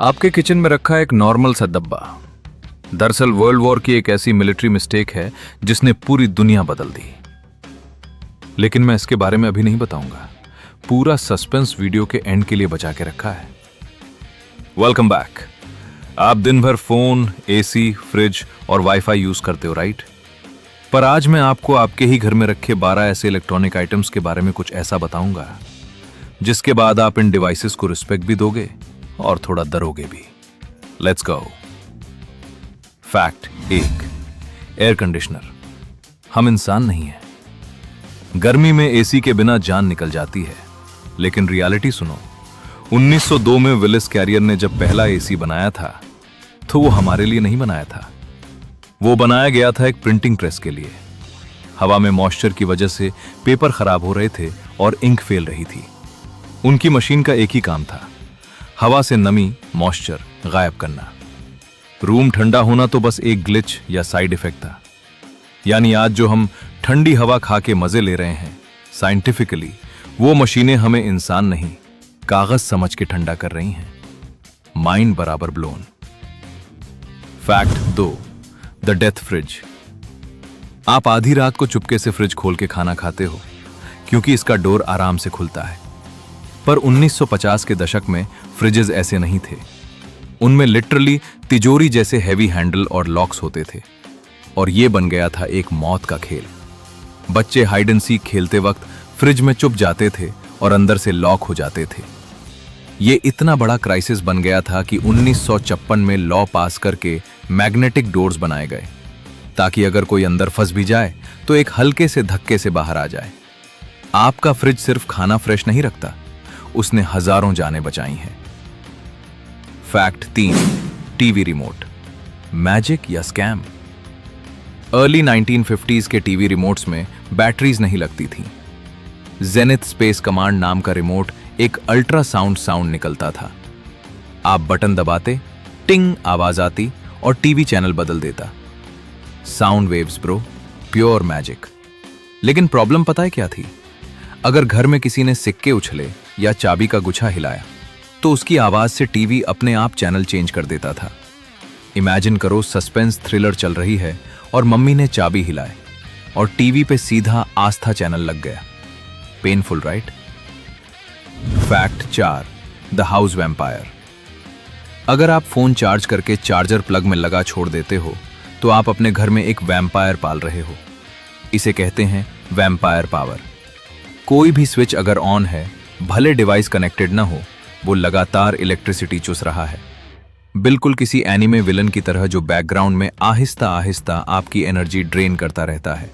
आपके किचन में रखा एक नॉर्मल सा डब्बा दरअसल वर्ल्ड वॉर की एक ऐसी मिलिट्री मिस्टेक है जिसने पूरी दुनिया बदल दी। लेकिन मैं इसके बारे में अभी नहीं बताऊंगा, पूरा सस्पेंस वीडियो के एंड के लिए बचा के रखा है। Welcome back. आप दिन भर फोन, एसी, फ्रिज और वाईफाई यूज करते हो, राइट? पर आज मैं आपको आपके ही घर में रखे 12 ऐसे इलेक्ट्रॉनिक आइटम्स के बारे में कुछ ऐसा बताऊंगा जिसके बाद आप इन डिवाइसेस को रिस्पेक्ट भी दोगे और थोड़ा डरोगे भी। Let's go. Fact 1, air conditioner. हम इंसान नहीं हैं। गर्मी में एसी के बिना जान निकल जाती है, लेकिन रियलिटी सुनो। 1902 में विलिस कैरियर ने जब पहला एसी बनाया था तो वो हमारे लिए नहीं बनाया था। वो बनाया गया था एक प्रिंटिंग प्रेस के लिए। हवा में मॉइस्चर की वजह से पेपर खराब हो रहे थे और इंक फेल रही थी। उनकी मशीन का एक ही काम था, हवा से नमी, मॉइस्चर गायब करना। रूम ठंडा होना तो बस एक ग्लिच या साइड इफेक्ट था। यानी आज जो हम ठंडी हवा खा के मजे ले रहे हैं, साइंटिफिकली वो मशीनें हमें इंसान नहीं, कागज समझ के ठंडा कर रही हैं। माइंड बराबर blown. Fact 2, the death fridge. आप आधी रात को चुपके से फ्रिज खोल के खाना खाते हो क्योंकि इसका डोर आराम से खुलता है। पर 1950 के दशक में फ्रिजेस ऐसे नहीं थे। उनमें लिटरली तिजोरी जैसे हैवी हैंडल और लॉक्स होते थे, और यह बन गया था एक मौत का खेल। बच्चे हाइड एंड सीक खेलते वक्त फ्रिज में चुप जाते थे और अंदर से लॉक हो जाते थे। यह इतना बड़ा क्राइसिस बन गया था कि 1956 में लॉ पास करके मैग्नेटिक डोर्स बनाए गए, ताकि अगर कोई अंदर फंस भी जाए तो एक हल्के से धक्के से बाहर आ जाए। आपका फ्रिज सिर्फ खाना फ्रेश नहीं रखता, उसने हजारों जानें बचाई हैं। Fact 3, TV remote. मैजिक या स्कैम? अर्ली 1950s के टीवी रिमोट्स में बैटरीज नहीं लगती थी। जेनिथ स्पेस कमांड नाम का रिमोट एक अल्ट्रासाउंड साउंड निकलता था। आप बटन दबाते, टिंग आवाज आती और टीवी चैनल बदल देता। Sound waves bro, pure magic. लेकिन प्रॉब्लम पता है क्या थी? अगर घर में किसी ने सिक्के उछले या चाबी का गुच्छा हिलाया तो उसकी आवाज से टीवी अपने आप चैनल चेंज कर देता था। इमेजिन करो, सस्पेंस थ्रिलर चल रही है और मम्मी ने चाबी हिलाए और टीवी पे सीधा आस्था चैनल लग गया। Painful, right? Fact 4, the house vampire. अगर आप फोन चार्ज करके चार्जर प्लग में लगा छोड़ देते हो तो आप अपने घर में एक वैम्पायर पाल रहे हो। इसे कहते हैं वैम्पायर पावर। कोई भी स्विच अगर ऑन है, भले डिवाइस कनेक्टेड ना हो, वो लगातार इलेक्ट्रिसिटी चूस रहा है। बिल्कुल किसी एनिमे विलन की तरह जो बैकग्राउंड में आहिस्ता आहिस्ता आपकी एनर्जी ड्रेन करता रहता है।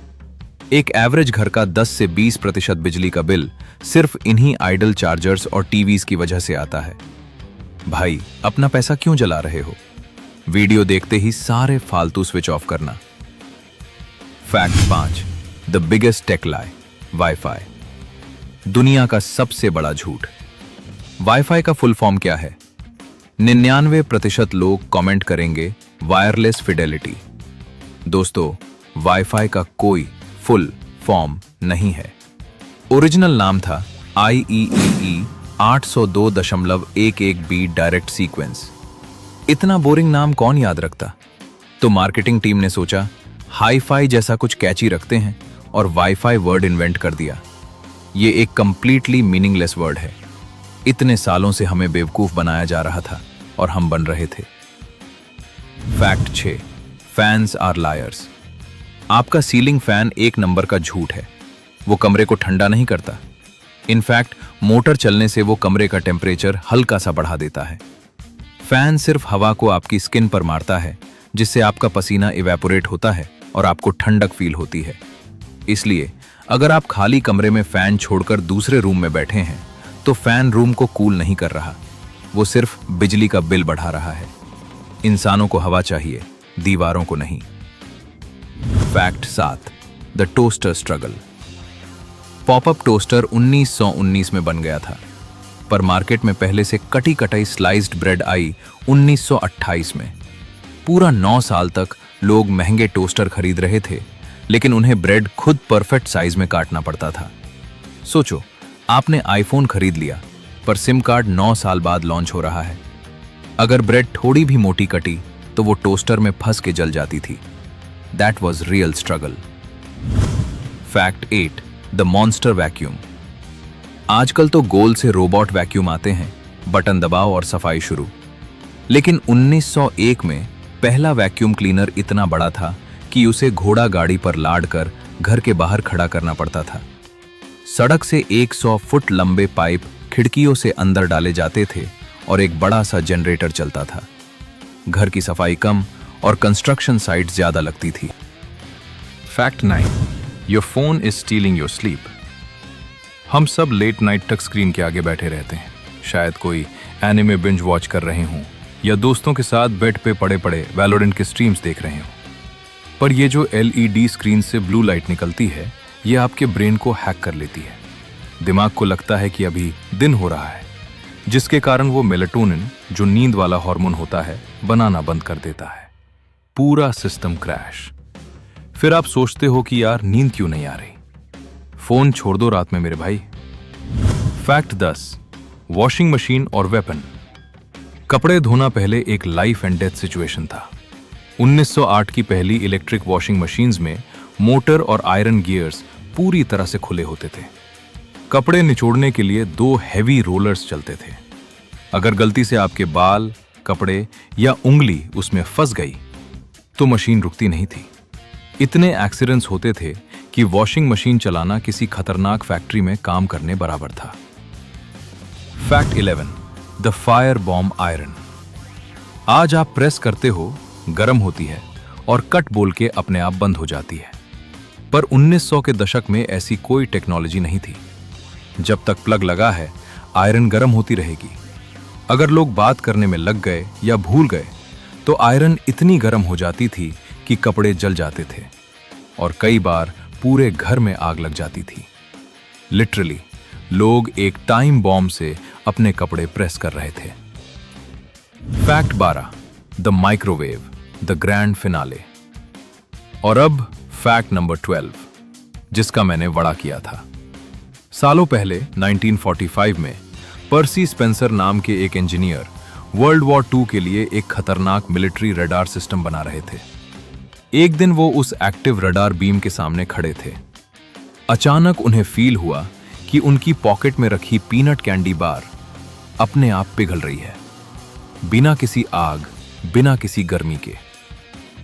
एक एवरेज घर का 10 से 20% बिजली का बिल सिर्फ इन्हीं आइडल चार्जर्स और टीवीज की वजह से आता है। भाई, अपना पैसा क्यों जला रहे हो? वीडियो देखते ही सारे फालतू स्विच ऑफ करना। Fact 5, the biggest tech lie, WiFi. दुनिया का सबसे बड़ा झूठ। वाईफाई का फुल फॉर्म क्या है? 99% लोग कमेंट करेंगे वायरलेस फिडेलिटी। दोस्तों, वाईफाई का कोई फुल फॉर्म नहीं है। ओरिजिनल नाम था IEEE 802.11b डायरेक्ट सीक्वेंस। इतना बोरिंग नाम कौन याद रखता? तो मार्केटिंग टीम ने सोचा हाई-फाई जैसा कुछ कैची रखते हैं और वाईफाई वर्ड इन्वेंट कर दिया। ये एक कंप्लीटली मीनिंगलेस वर्ड है। इतने सालों से हमें बेवकूफ बनाया जा रहा था और हम बन रहे थे। Fact 6, fans are liars. आपका सीलिंग फैन एक नंबर का झूठ है। वो कमरे को ठंडा नहीं करता। इनफैक्ट मोटर चलने से वो कमरे का टेम्परेचर हल्का सा बढ़ा देता है। फैन सिर्फ हवा को आपकी स्किन पर मारता है, जिससे आपका पसीना इवेपोरेट होता है और आपको ठंडक फील होती है। इसलिए अगर आप खाली कमरे में फैन छोड़कर दूसरे रूम में बैठे हैं तो फैन रूम को कूल नहीं कर रहा, वो सिर्फ बिजली का बिल बढ़ा रहा है। इंसानों को हवा चाहिए, दीवारों को नहीं। Fact 7, the toaster struggle. Popup toaster 1919 में बन गया था, पर मार्केट में पहले से कटी कटाई स्लाइस्ड ब्रेड आई 1928 में। पूरा 9 साल तक लोग महंगे टोस्टर खरीद रहे थे, लेकिन उन्हें ब्रेड खुद परफेक्ट साइज में काटना पड़ता था। सोचो, आपने आईफोन खरीद लिया, पर सिम कार्ड 9 साल बाद लॉन्च हो रहा है। अगर ब्रेड थोड़ी भी मोटी कटी तो वो टोस्टर में फंस के जल जाती थी। That was real struggle. Fact 8, the monster vacuum. आजकल तो गोल से रोबोट वैक्यूम आते हैं, बटन दबाओ और सफाई शुरू। लेकिन 1901 में पहला वैक्यूम क्लीनर इतना बड़ा था कि उसे घोड़ा गाड़ी पर लाद कर घर के बाहर खड़ा करना पड़ता था। सड़क से 100 फुट लंबे पाइप खिड़कियों से अंदर डाले जाते थे और एक बड़ा सा जनरेटर चलता था। घर की सफाई कम और कंस्ट्रक्शन साइट ज्यादा लगती थी। Fact 9, your phone is stealing your sleep. हम सब लेट नाइट तक स्क्रीन के आगे बैठे रहते हैं। शायद कोई एनिमे बिंज वॉच कर रहे हों या दोस्तों के साथ बेड पे पड़े पड़े वैलोरेंट के स्ट्रीम्स देख रहे हों। पर ये जो LED स्क्रीन से ब्लू लाइट निकलती है, ये आपके ब्रेन को हैक कर लेती है। दिमाग को लगता है कि अभी दिन हो रहा है, जिसके कारण वो मेलाटोनिन, जो नींद वाला हार्मोन होता है, बनाना बंद कर देता है। पूरा सिस्टम क्रैश। फिर आप सोचते हो कि यार नींद क्यों नहीं आ रही। फोन छोड़ दो रात में मेरे भाई। फैक्ट 10, वॉशिंग मशीन और वेपन। कपड़े धोना पहले एक लाइफ एंड डेथ सिचुएशन था। 1908 की पहली इलेक्ट्रिक वॉशिंग मशीन्स में मोटर और आयरन गियर्स पूरी तरह से खुले होते थे। कपड़े निचोड़ने के लिए 2 हैवी रोलर्स चलते थे। अगर गलती से आपके बाल, कपड़े या उंगली उसमें फंस गई तो मशीन रुकती नहीं थी। इतने एक्सीडेंट्स होते थे कि वॉशिंग मशीन चलाना किसी खतरनाक फैक्ट्री में काम करने बराबर था। Fact 11, the fire bomb iron. आज आप प्रेस करते हो, गर्म होती है और कट बोल के अपने आप बंद हो जाती है। पर 1900 के दशक में ऐसी कोई टेक्नोलॉजी नहीं थी। जब तक प्लग लगा है, आयरन गर्म होती रहेगी। अगर लोग बात करने में लग गए या भूल गए तो आयरन इतनी गर्म हो जाती थी कि कपड़े जल जाते थे और कई बार पूरे घर में आग लग जाती थी। लिटरली लोग एक टाइम बॉम्ब से अपने कपड़े प्रेस कर रहे थे। Fact 12, the microwave, the grand finale. और अब फैक्ट नंबर 12, जिसका मैंने वड़ा किया था। सालों पहले 1945 में पर्सी स्पेंसर नाम के एक इंजीनियर वर्ल्ड वॉर 2 के लिए एक खतरनाक मिलिट्री रडार सिस्टम बना रहे थे। एक दिन वो उस एक्टिव रडार बीम के सामने खड़े थे। अचानक उन्हें फील हुआ कि उनकी पॉकेट में रखी पीनट कैंडी बार अपने आप पिघल रही है, बिना किसी आग, बिना किसी गर्मी के।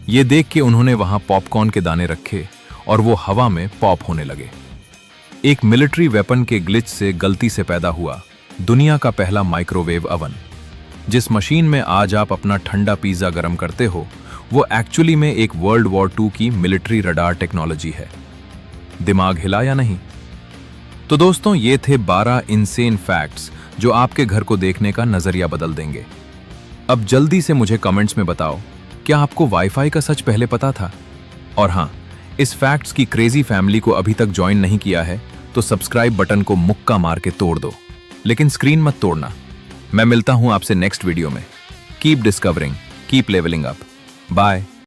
ये देख के उन्होंने वहां पॉपकॉर्न के दाने रखे और वो हवा में पॉप होने लगे। एक मिलिट्री वेपन के ग्लिच से गलती से पैदा हुआ दुनिया का पहला माइक्रोवेव अवन। जिस मशीन में आज आप अपना ठंडा पिज्जा गर्म करते हो, वो एक्चुअली में एक वर्ल्ड वॉर 2 की मिलिट्री रडार टेक्नोलॉजी है। दिमाग हिला या नहीं? तो दोस्तों, ये थे 12 इनसेन फैक्ट्स जो आपके घर को देखने का नजरिया बदल देंगे। अब जल्दी से मुझे कमेंट्स में बताओ, क्या आपको वाईफाई का सच पहले पता था? और हाँ, इस फैक्ट्स की क्रेजी फैमिली को अभी तक ज्वाइन नहीं किया है तो सब्सक्राइब बटन को मुक्का मार के तोड़ दो, लेकिन स्क्रीन मत तोड़ना। मैं मिलता हूं आपसे नेक्स्ट वीडियो में। Keep discovering, keep levelling up. Bye.